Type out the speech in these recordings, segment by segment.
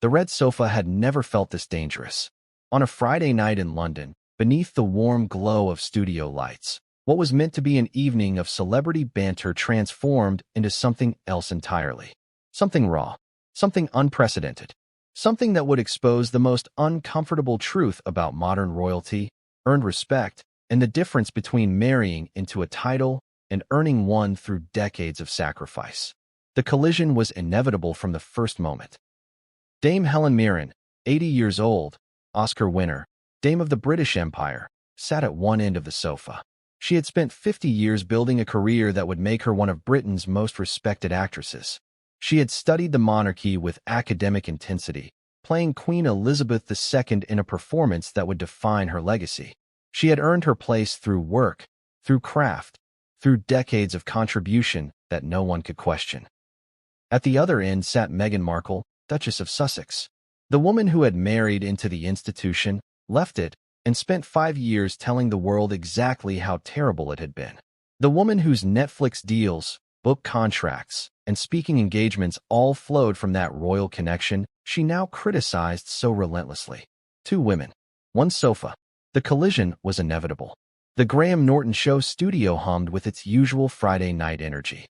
The red sofa had never felt this dangerous. On a Friday night in London, beneath the warm glow of studio lights, what was meant to be an evening of celebrity banter transformed into something else entirely. Something raw, something unprecedented, something that would expose the most uncomfortable truth about modern royalty, earned respect, and the difference between marrying into a title and earning one through decades of sacrifice. The collision was inevitable from the first moment. Dame Helen Mirren, 80 years old, Oscar winner, Dame of the British Empire, sat at one end of the sofa. She had spent 50 years building a career that would make her one of Britain's most respected actresses. She had studied the monarchy with academic intensity, playing Queen Elizabeth II in a performance that would define her legacy. She had earned her place through work, through craft, through decades of contribution that no one could question. At the other end sat Meghan Markle, Duchess of Sussex, the woman who had married into the institution, left it, and spent 5 years telling the world exactly how terrible it had been. The woman whose Netflix deals, book contracts, and speaking engagements all flowed from that royal connection she now criticized so relentlessly. 2 women, 1 sofa. The collision was inevitable. The Graham Norton show studio hummed with its usual Friday night energy.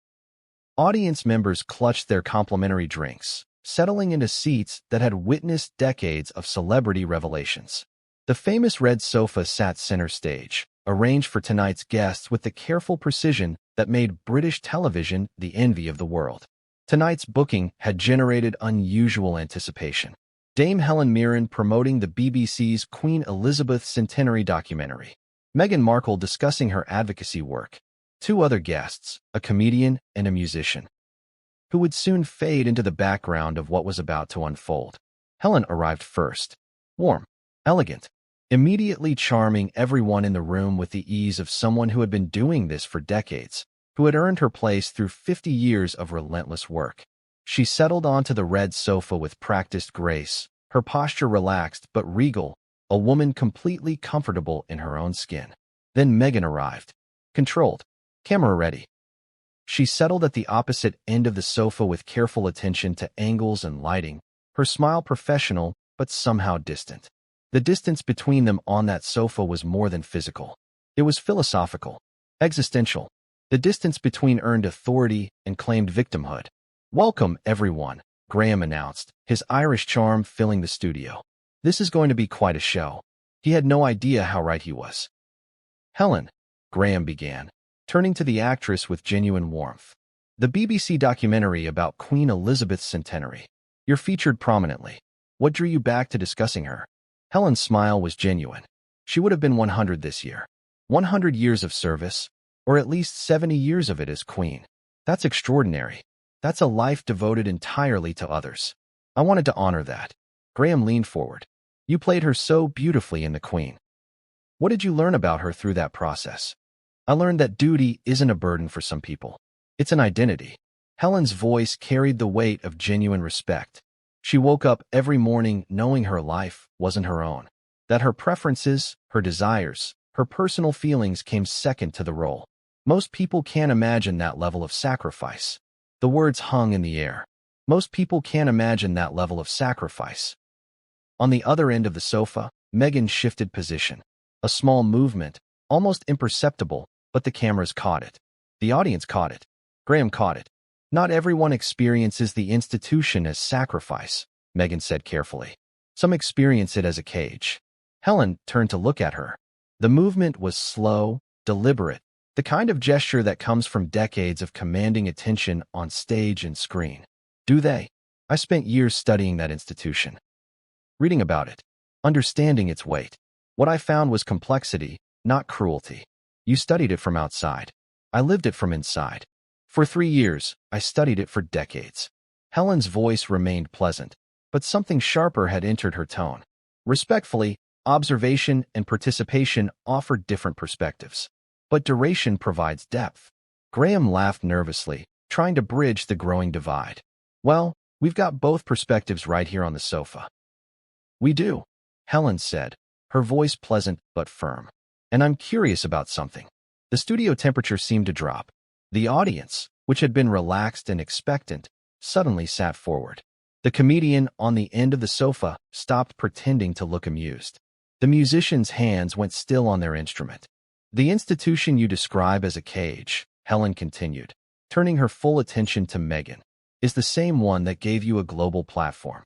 Audience members clutched their complimentary drinks, settling into seats that had witnessed decades of celebrity revelations. The famous red sofa sat center stage, arranged for tonight's guests with the careful precision that made British television the envy of the world. Tonight's booking had generated unusual anticipation. Dame Helen Mirren promoting the BBC's Queen Elizabeth Centenary documentary. Meghan Markle discussing her advocacy work. 2 other guests, a comedian and a musician, who would soon fade into the background of what was about to unfold. Helen arrived first. Warm, elegant, immediately charming everyone in the room with the ease of someone who had been doing this for decades, who had earned her place through 50 years of relentless work. She settled onto the red sofa with practiced grace, her posture relaxed but regal, a woman completely comfortable in her own skin. Then Meghan arrived. Controlled. Camera ready. She settled at the opposite end of the sofa with careful attention to angles and lighting, her smile professional but somehow distant. The distance between them on that sofa was more than physical. It was philosophical, existential. The distance between earned authority and claimed victimhood. "Welcome, everyone," Graham announced, his Irish charm filling the studio. "This is going to be quite a show." He had no idea how right he was. "Helen," Graham began, turning to the actress with genuine warmth. "The BBC documentary about Queen Elizabeth's centenary. You're featured prominently. What drew you back to discussing her?" Helen's smile was genuine. She would have been 100 this year. 100 years of service, or at least 70 years of it as queen. That's extraordinary. That's a life devoted entirely to others. I wanted to honor that. Graham leaned forward. "You played her so beautifully in The Queen. What did you learn about her through that process?" "I learned that duty isn't a burden for some people. It's an identity." Helen's voice carried the weight of genuine respect. She woke up every morning knowing her life wasn't her own, that her preferences, her desires, her personal feelings came second to the role. Most people can't imagine that level of sacrifice. The words hung in the air. Most people can't imagine that level of sacrifice. On the other end of the sofa, Meghan shifted position. A small movement, almost imperceptible, but the cameras caught it. The audience caught it. Graham caught it. "Not everyone experiences the institution as sacrifice," Meghan said carefully. "Some experience it as a cage." Helen turned to look at her. The movement was slow, deliberate, the kind of gesture that comes from decades of commanding attention on stage and screen. "Do they? I spent years studying that institution. Reading about it. Understanding its weight. What I found was complexity, not cruelty. You studied it from outside. I lived it from inside. For 3 years, I studied it for decades." Helen's voice remained pleasant, but something sharper had entered her tone. Respectfully, observation and participation offered different perspectives. But duration provides depth. Graham laughed nervously, trying to bridge the growing divide. "Well, we've got both perspectives right here on the sofa." "We do," Helen said, her voice pleasant but firm. "And I'm curious about something." The studio temperature seemed to drop. The audience, which had been relaxed and expectant, suddenly sat forward. The comedian on the end of the sofa stopped pretending to look amused. The musician's hands went still on their instrument. The institution you describe as a cage, Helen continued, turning her full attention to Meghan, is the same one that gave you a global platform.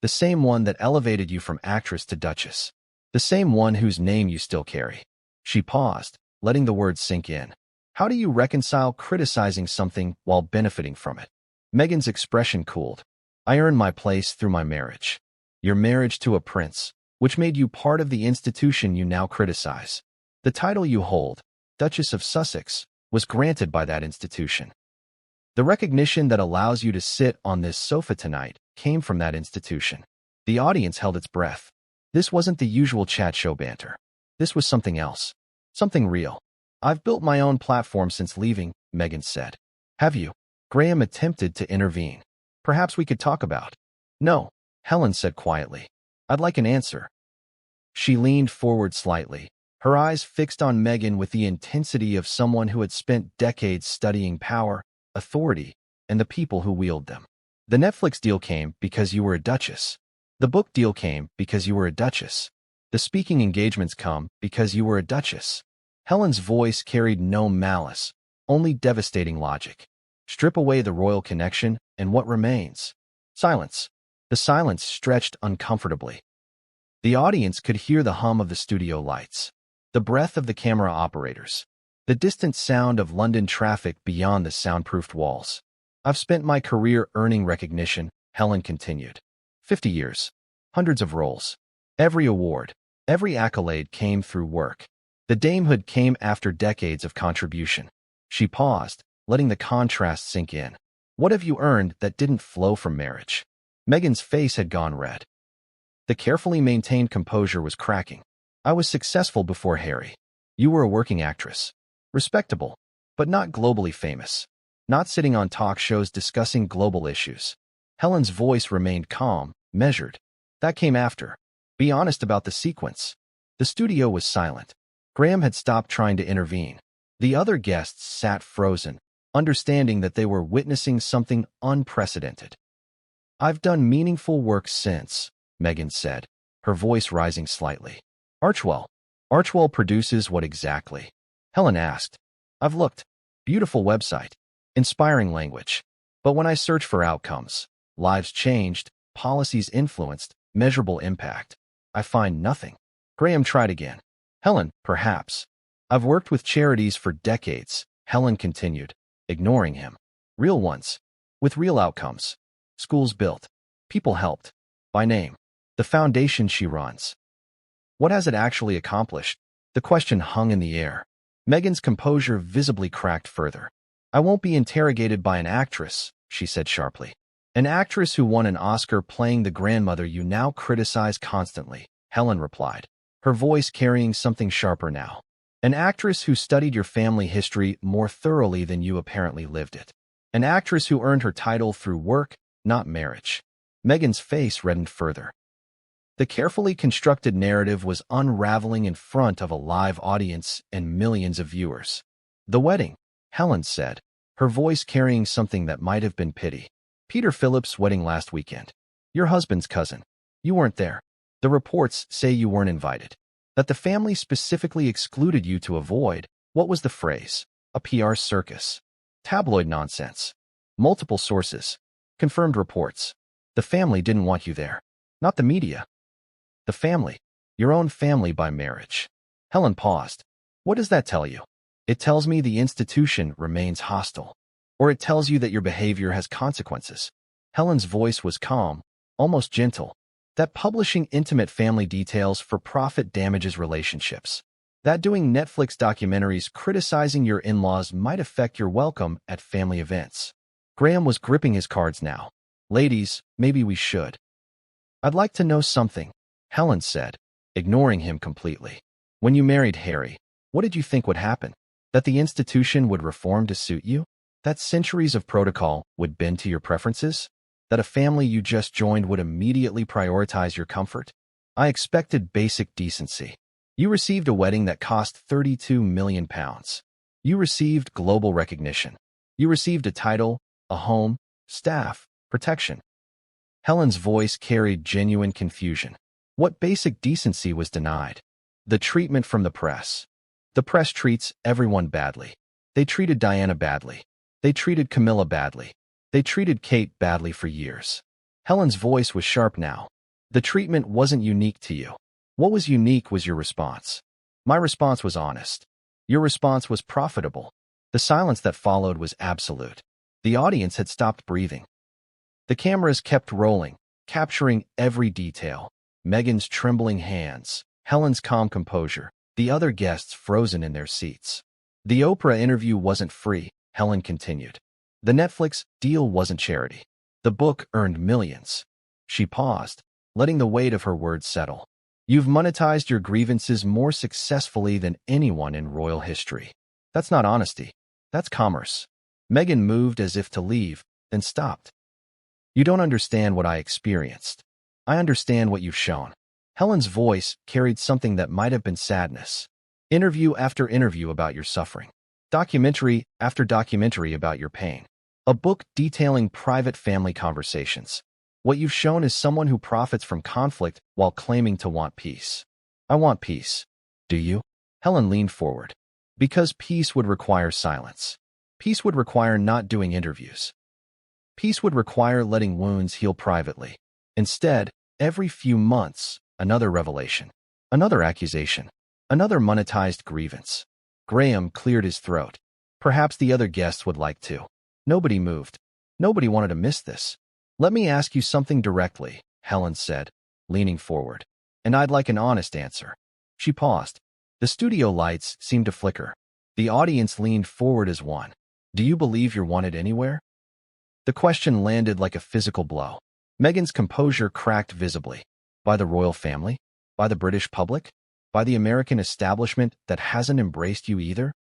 The same one that elevated you from actress to duchess. The same one whose name you still carry. She paused, letting the words sink in. How do you reconcile criticizing something while benefiting from it? Meghan's expression cooled. I earned my place through my marriage. Your marriage to a prince, which made you part of the institution you now criticize. The title you hold, Duchess of Sussex, was granted by that institution. The recognition that allows you to sit on this sofa tonight came from that institution. The audience held its breath. This wasn't the usual chat show banter. This was something else. Something real. I've built my own platform since leaving, Meghan said. Have you? Graham attempted to intervene. Perhaps we could talk about. No, Helen said quietly. I'd like an answer. She leaned forward slightly, her eyes fixed on Meghan with the intensity of someone who had spent decades studying power, authority, and the people who wield them. The Netflix deal came because you were a duchess. The book deal came because you were a duchess. The speaking engagements come because you were a duchess. Helen's voice carried no malice, only devastating logic. Strip away the royal connection, and what remains? Silence. The silence stretched uncomfortably. The audience could hear the hum of the studio lights, the breath of the camera operators, the distant sound of London traffic beyond the soundproofed walls. I've spent my career earning recognition, Helen continued. 50 years. Hundreds of roles. Every award, every accolade came through work. The damehood came after decades of contribution. She paused, letting the contrast sink in. What have you earned that didn't flow from marriage? Meghan's face had gone red. The carefully maintained composure was cracking. I was successful before Harry. You were a working actress. Respectable, but not globally famous. Not sitting on talk shows discussing global issues. Helen's voice remained calm, measured. That came after. Be honest about the sequence. The studio was silent. Graham had stopped trying to intervene. The other guests sat frozen, understanding that they were witnessing something unprecedented. I've done meaningful work since, Meghan said, her voice rising slightly. Archwell produces what exactly? Helen asked. I've looked. Beautiful website. Inspiring language. But when I search for outcomes, lives changed, policies influenced, measurable impact, I find nothing. Graham tried again. Helen, perhaps. I've worked with charities for decades, Helen continued, ignoring him. Real ones. With real outcomes. Schools built. People helped. By name. The foundation she runs. What has it actually accomplished? The question hung in the air. Meghan's composure visibly cracked further. I won't be interrogated by an actress, she said sharply. An actress who won an Oscar playing the grandmother you now criticize constantly, Helen replied, her voice carrying something sharper now. An actress who studied your family history more thoroughly than you apparently lived it. An actress who earned her title through work, not marriage. Meghan's face reddened further. The carefully constructed narrative was unraveling in front of a live audience and millions of viewers. The wedding, Helen said, her voice carrying something that might have been pity. Peter Phillips' wedding last weekend. Your husband's cousin. You weren't there. The reports say you weren't invited. That the family specifically excluded you to avoid, what was the phrase? A PR circus. Tabloid nonsense. Multiple sources. Confirmed reports. The family didn't want you there. Not the media. The family. Your own family by marriage. Helen paused. What does that tell you? It tells me the institution remains hostile. Or it tells you that your behavior has consequences. Helen's voice was calm, almost gentle. That publishing intimate family details for profit damages relationships. That doing Netflix documentaries criticizing your in-laws might affect your welcome at family events. Graham was gripping his cards now. Ladies, maybe we should. I'd like to know something, Helen said, ignoring him completely. When you married Harry, what did you think would happen? That the institution would reform to suit you? That centuries of protocol would bend to your preferences? That a family you just joined would immediately prioritize your comfort? I expected basic decency. You received a wedding that cost £32 million. You received global recognition. You received a title, a home, staff, protection. Helen's voice carried genuine confusion. What basic decency was denied? The treatment from the press. The press treats everyone badly. They treated Diana badly. They treated Camilla badly. They treated Kate badly for years. Helen's voice was sharp now. The treatment wasn't unique to you. What was unique was your response. My response was honest. Your response was profitable. The silence that followed was absolute. The audience had stopped breathing. The cameras kept rolling, capturing every detail. Meghan's trembling hands, Helen's calm composure, the other guests frozen in their seats. The Oprah interview wasn't free, Helen continued. The Netflix deal wasn't charity. The book earned millions. She paused, letting the weight of her words settle. You've monetized your grievances more successfully than anyone in royal history. That's not honesty. That's commerce. Meghan moved as if to leave, then stopped. You don't understand what I experienced. I understand what you've shown. Helen's voice carried something that might have been sadness. Interview after interview about your suffering. Documentary after documentary about your pain. A book detailing private family conversations. What you've shown is someone who profits from conflict while claiming to want peace. I want peace. Do you? Helen leaned forward. Because peace would require silence. Peace would require not doing interviews. Peace would require letting wounds heal privately. Instead, every few months, another revelation, another accusation, another monetized grievance. Graham cleared his throat. Perhaps the other guests would like to. Nobody moved. Nobody wanted to miss this. Let me ask you something directly, Helen said, leaning forward. And I'd like an honest answer. She paused. The studio lights seemed to flicker. The audience leaned forward as one. Do you believe you're wanted anywhere? The question landed like a physical blow. Meghan's composure cracked visibly. By the royal family? By the British public? By the American establishment that hasn't embraced you either?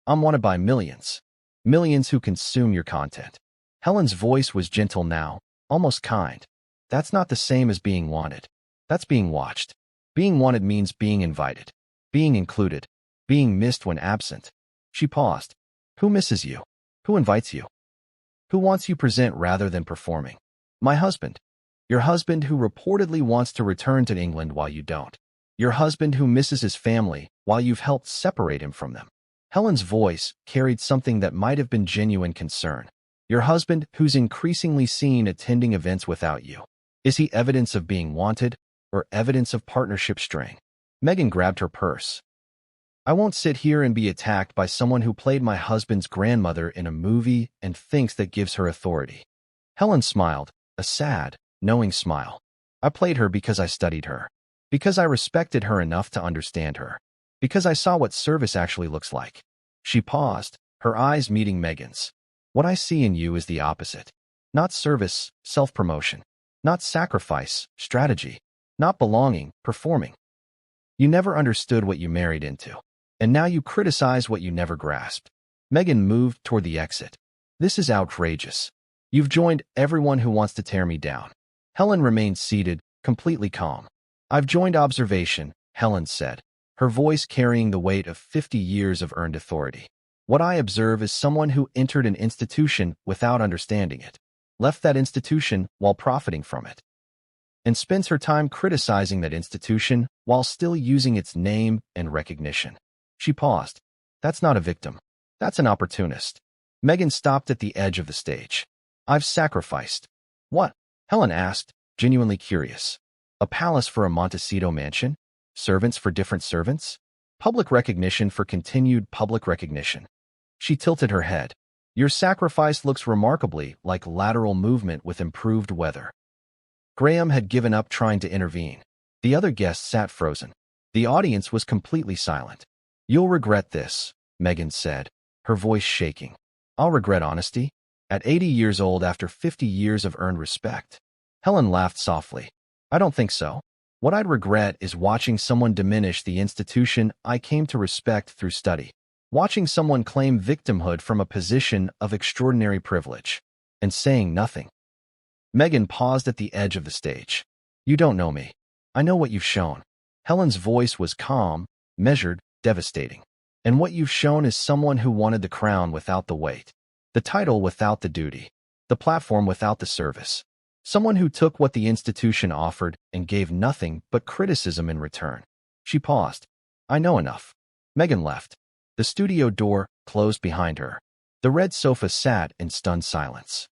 I'm wanted by millions. Millions who consume your content. Helen's voice was gentle now, almost kind. That's not the same as being wanted. That's being watched. Being wanted means being invited, being included, being missed when absent. She paused. Who misses you? Who invites you? Who wants you present rather than performing? My husband. Your husband who reportedly wants to return to England while you don't. Your husband who misses his family while you've helped separate him from them. Helen's voice carried something that might have been genuine concern. Your husband who's increasingly seen attending events without you. Is he evidence of being wanted or evidence of partnership strain? Meghan grabbed her purse. I won't sit here and be attacked by someone who played my husband's grandmother in a movie and thinks that gives her authority. Helen smiled, a sad, knowing smile. I played her because I studied her. Because I respected her enough to understand her. Because I saw what service actually looks like. She paused, her eyes meeting Meghan's. What I see in you is the opposite. Not service, self-promotion. Not sacrifice, strategy. Not belonging, performing. You never understood what you married into. And now you criticize what you never grasped. Meghan moved toward the exit. This is outrageous. You've joined everyone who wants to tear me down. Helen remained seated, completely calm. I've joined observation, Helen said, her voice carrying the weight of 50 years of earned authority. What I observe is someone who entered an institution without understanding it, left that institution while profiting from it, and spends her time criticizing that institution while still using its name and recognition. She paused. That's not a victim. That's an opportunist. Meghan stopped at the edge of the stage. I've sacrificed. What? Helen asked, genuinely curious. A palace for a Montecito mansion? Servants for different servants? Public recognition for continued public recognition. She tilted her head. Your sacrifice looks remarkably like lateral movement with improved weather. Graham had given up trying to intervene. The other guests sat frozen. The audience was completely silent. You'll regret this, Meghan said, her voice shaking. I'll regret honesty? At 80 years old after 50 years of earned respect. Helen laughed softly. I don't think so. What I'd regret is watching someone diminish the institution I came to respect through study. Watching someone claim victimhood from a position of extraordinary privilege. And saying nothing. Meghan paused at the edge of the stage. You don't know me. I know what you've shown. Helen's voice was calm, measured, devastating. And what you've shown is someone who wanted the crown without the weight. The title without the duty. The platform without the service. Someone who took what the institution offered and gave nothing but criticism in return. She paused. I know enough. Meghan left. The studio door closed behind her. The red sofa sat in stunned silence.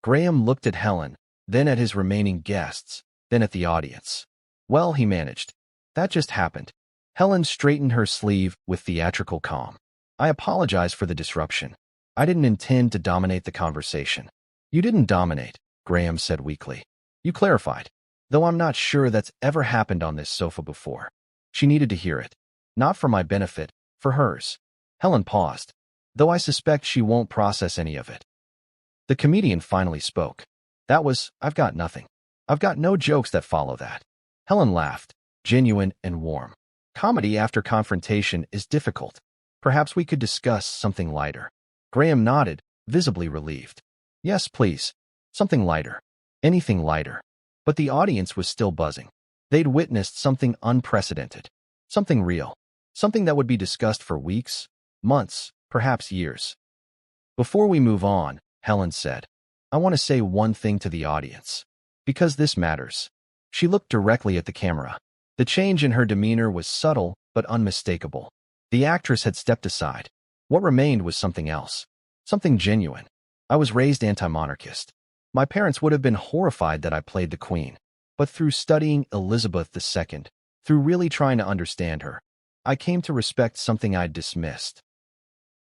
Graham looked at Helen, then at his remaining guests, then at the audience. Well, he managed. That just happened. Helen straightened her sleeve with theatrical calm. I apologize for the disruption. I didn't intend to dominate the conversation. You didn't dominate, Graham said weakly. You clarified. Though I'm not sure that's ever happened on this sofa before. She needed to hear it. Not for my benefit, for hers. Helen paused. Though I suspect she won't process any of it. The comedian finally spoke. That was, I've got nothing. I've got no jokes that follow that. Helen laughed, genuine and warm. Comedy after confrontation is difficult. Perhaps we could discuss something lighter. Graham nodded, visibly relieved. Yes, please. Something lighter. Anything lighter. But the audience was still buzzing. They'd witnessed something unprecedented. Something real. Something that would be discussed for weeks, months, perhaps years. Before we move on, Helen said, I want to say one thing to the audience. Because this matters. She looked directly at the camera. The change in her demeanor was subtle but unmistakable. The actress had stepped aside. What remained was something else. Something genuine. I was raised anti-monarchist. My parents would have been horrified that I played the Queen. But through studying Elizabeth II, through really trying to understand her, I came to respect something I'd dismissed.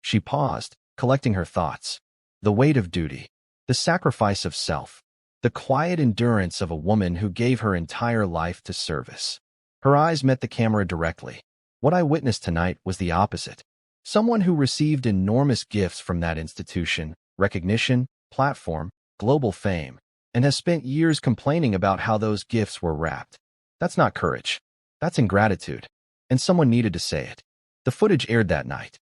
She paused, collecting her thoughts. The weight of duty. The sacrifice of self. The quiet endurance of a woman who gave her entire life to service. Her eyes met the camera directly. What I witnessed tonight was the opposite. Someone who received enormous gifts from that institution, recognition, platform, global fame, and has spent years complaining about how those gifts were wrapped. That's not courage. That's ingratitude. And someone needed to say it. The footage aired that night.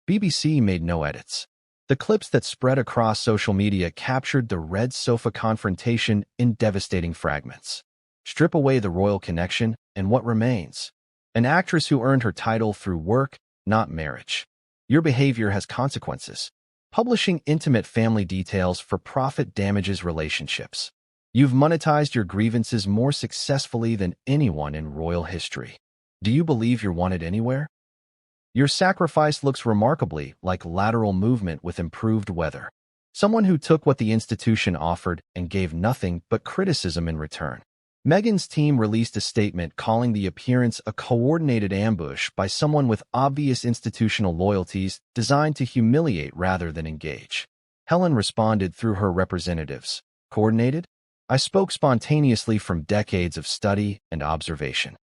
BBC made no edits. The clips that spread across social media captured the red sofa confrontation in devastating fragments. Strip away the royal connection, and what remains? An actress who earned her title through work, not marriage. Your behavior has consequences. Publishing intimate family details for profit damages relationships. You've monetized your grievances more successfully than anyone in royal history. Do you believe you're wanted anywhere? Your sacrifice looks remarkably like lateral movement with improved weather. Someone who took what the institution offered and gave nothing but criticism in return. Meghan's team released a statement calling the appearance a coordinated ambush by someone with obvious institutional loyalties designed to humiliate rather than engage. Helen responded through her representatives. Coordinated? I spoke spontaneously from decades of study and observation.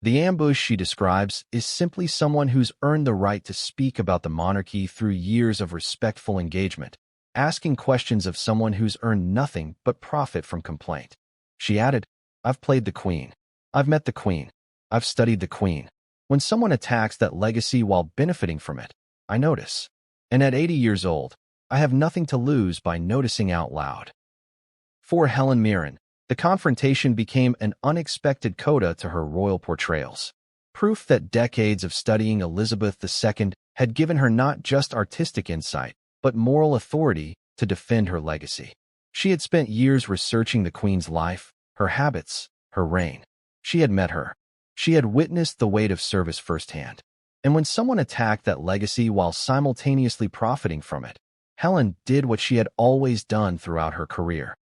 The ambush she describes is simply someone who's earned the right to speak about the monarchy through years of respectful engagement, asking questions of someone who's earned nothing but profit from complaint. She added, I've played the Queen. I've met the Queen. I've studied the Queen. When someone attacks that legacy while benefiting from it, I notice. And at 80 years old, I have nothing to lose by noticing out loud. For Helen Mirren, the confrontation became an unexpected coda to her royal portrayals. Proof that decades of studying Elizabeth II had given her not just artistic insight, but moral authority to defend her legacy. She had spent years researching the Queen's life, her habits, her reign. She had met her. She had witnessed the weight of service firsthand. And when someone attacked that legacy while simultaneously profiting from it, Helen did what she had always done throughout her career.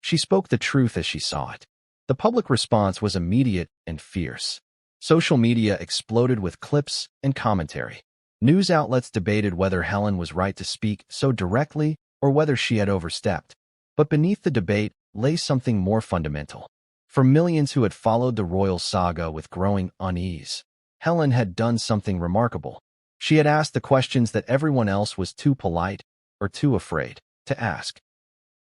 She spoke the truth as she saw it. The public response was immediate and fierce. Social media exploded with clips and commentary. News outlets debated whether Helen was right to speak so directly or whether she had overstepped. But beneath the debate lay something more fundamental. For millions who had followed the royal saga with growing unease, Helen had done something remarkable. She had asked the questions that everyone else was too polite or too afraid to ask.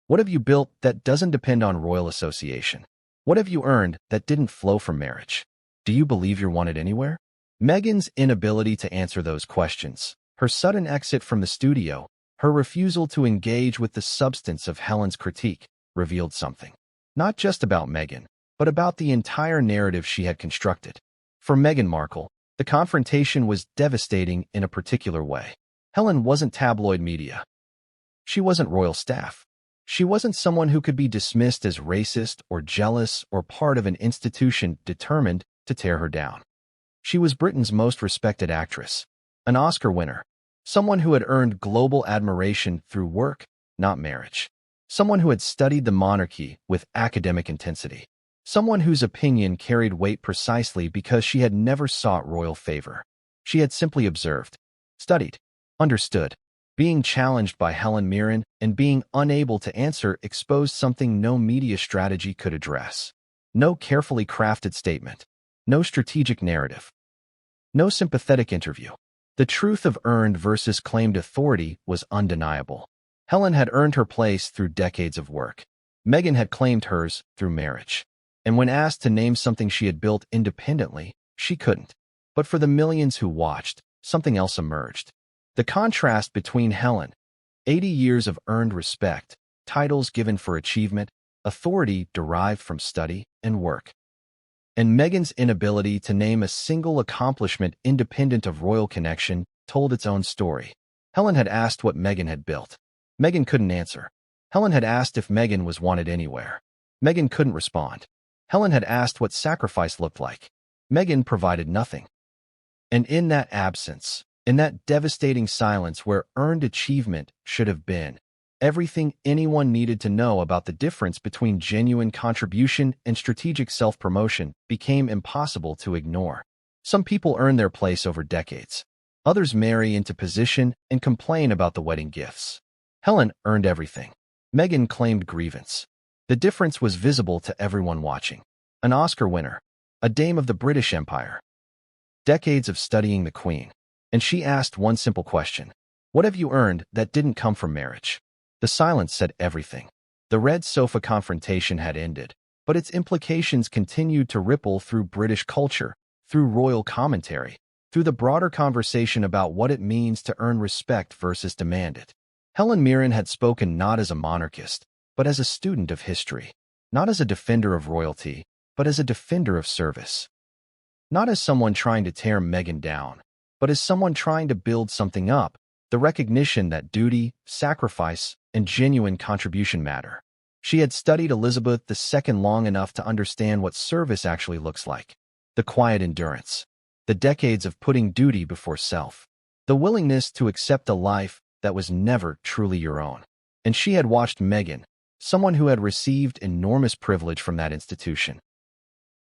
What have you built that doesn't depend on royal association? What have you earned that didn't flow from marriage? Do you believe you're wanted anywhere? Meghan's inability to answer those questions, her sudden exit from the studio, her refusal to engage with the substance of Helen's critique, revealed something. Not just about Meghan, but about the entire narrative she had constructed. For Meghan Markle, the confrontation was devastating in a particular way. Helen wasn't tabloid media. She wasn't royal staff. She wasn't someone who could be dismissed as racist or jealous or part of an institution determined to tear her down. She was Britain's most respected actress, an Oscar winner, someone who had earned global admiration through work, not marriage, someone who had studied the monarchy with academic intensity, someone whose opinion carried weight precisely because she had never sought royal favor. She had simply observed, studied, understood. Being challenged by Helen Mirren and being unable to answer exposed something no media strategy could address. No carefully crafted statement. No strategic narrative. No sympathetic interview. The truth of earned versus claimed authority was undeniable. Helen had earned her place through decades of work. Meghan had claimed hers through marriage. And when asked to name something she had built independently, she couldn't. But for the millions who watched, something else emerged. The contrast between Helen, 80 years of earned respect, titles given for achievement, authority derived from study and work, and Meghan's inability to name a single accomplishment independent of royal connection told its own story. Helen had asked what Meghan had built. Meghan couldn't answer. Helen had asked if Meghan was wanted anywhere. Meghan couldn't respond. Helen had asked what sacrifice looked like. Meghan provided nothing. And in that absence, in that devastating silence where earned achievement should have been, everything anyone needed to know about the difference between genuine contribution and strategic self-promotion became impossible to ignore. Some people earn their place over decades. Others marry into position and complain about the wedding gifts. Helen earned everything. Meghan claimed grievance. The difference was visible to everyone watching. An Oscar winner, a dame of the British Empire, decades of studying the Queen. And she asked one simple question. What have you earned that didn't come from marriage? The silence said everything. The red sofa confrontation had ended, but its implications continued to ripple through British culture, through royal commentary, through the broader conversation about what it means to earn respect versus demand it. Helen Mirren had spoken not as a monarchist, but as a student of history, not as a defender of royalty, but as a defender of service. Not as someone trying to tear Meghan down, but as someone trying to build something up, the recognition that duty, sacrifice, and genuine contribution matter. She had studied Elizabeth II long enough to understand what service actually looks like. The quiet endurance. The decades of putting duty before self. The willingness to accept a life that was never truly your own. And she had watched Meghan, someone who had received enormous privilege from that institution,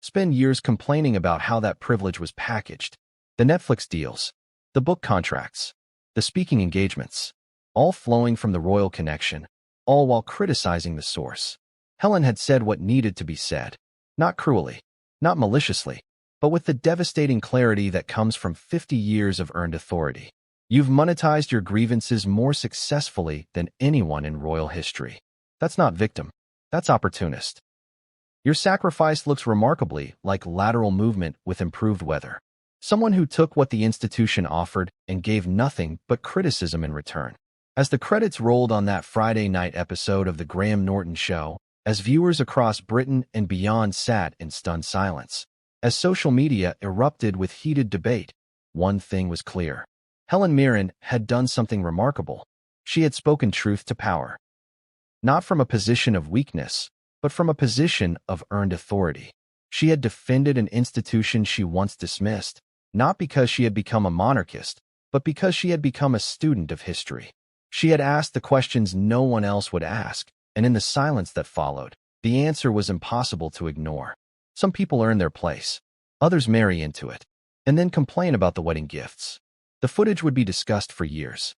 spend years complaining about how that privilege was packaged. The Netflix deals, the book contracts, the speaking engagements, all flowing from the royal connection, all while criticizing the source. Helen had said what needed to be said, not cruelly, not maliciously, but with the devastating clarity that comes from 50 years of earned authority. You've monetized your grievances more successfully than anyone in royal history. That's not victim. That's opportunist. Your sacrifice looks remarkably like lateral movement with improved weather. Someone who took what the institution offered and gave nothing but criticism in return. As the credits rolled on that Friday night episode of The Graham Norton Show, as viewers across Britain and beyond sat in stunned silence, as social media erupted with heated debate, one thing was clear. Helen Mirren had done something remarkable. She had spoken truth to power. Not from a position of weakness, but from a position of earned authority. She had defended an institution she once dismissed, not because she had become a monarchist, but because she had become a student of history. She had asked the questions no one else would ask, and in the silence that followed, the answer was impossible to ignore. Some people earn their place. Others marry into it, and then complain about the wedding gifts. The footage would be discussed for years.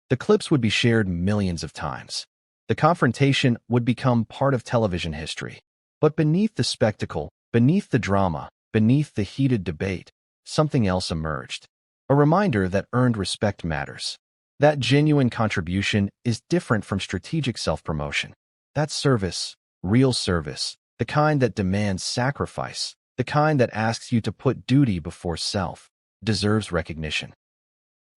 The clips would be shared millions of times. The confrontation would become part of television history. But beneath the spectacle, beneath the drama, beneath the heated debate, something else emerged. A reminder that earned respect matters. That genuine contribution is different from strategic self-promotion. That's service, real service, the kind that demands sacrifice, the kind that asks you to put duty before self, deserves recognition.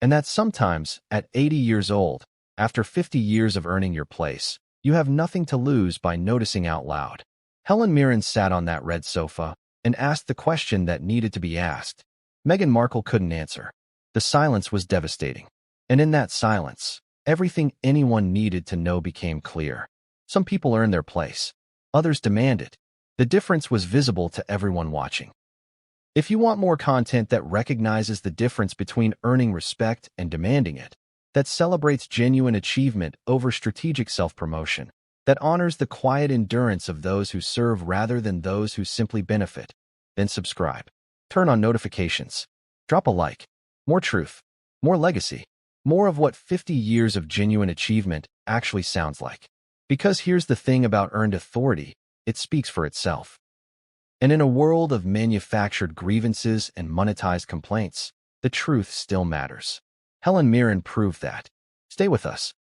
And that sometimes, at 80 years old, after 50 years of earning your place, you have nothing to lose by noticing out loud. Helen Mirren sat on that red sofa and asked the question that needed to be asked. Meghan Markle couldn't answer. The silence was devastating. And in that silence, everything anyone needed to know became clear. Some people earn their place. Others demand it. The difference was visible to everyone watching. If you want more content that recognizes the difference between earning respect and demanding it, that celebrates genuine achievement over strategic self-promotion, that honors the quiet endurance of those who serve rather than those who simply benefit, then subscribe. Turn on notifications. Drop a like. More truth. More legacy. More of what 50 years of genuine achievement actually sounds like. Because here's the thing about earned authority, it speaks for itself. And in a world of manufactured grievances and monetized complaints, the truth still matters. Helen Mirren proved that. Stay with us.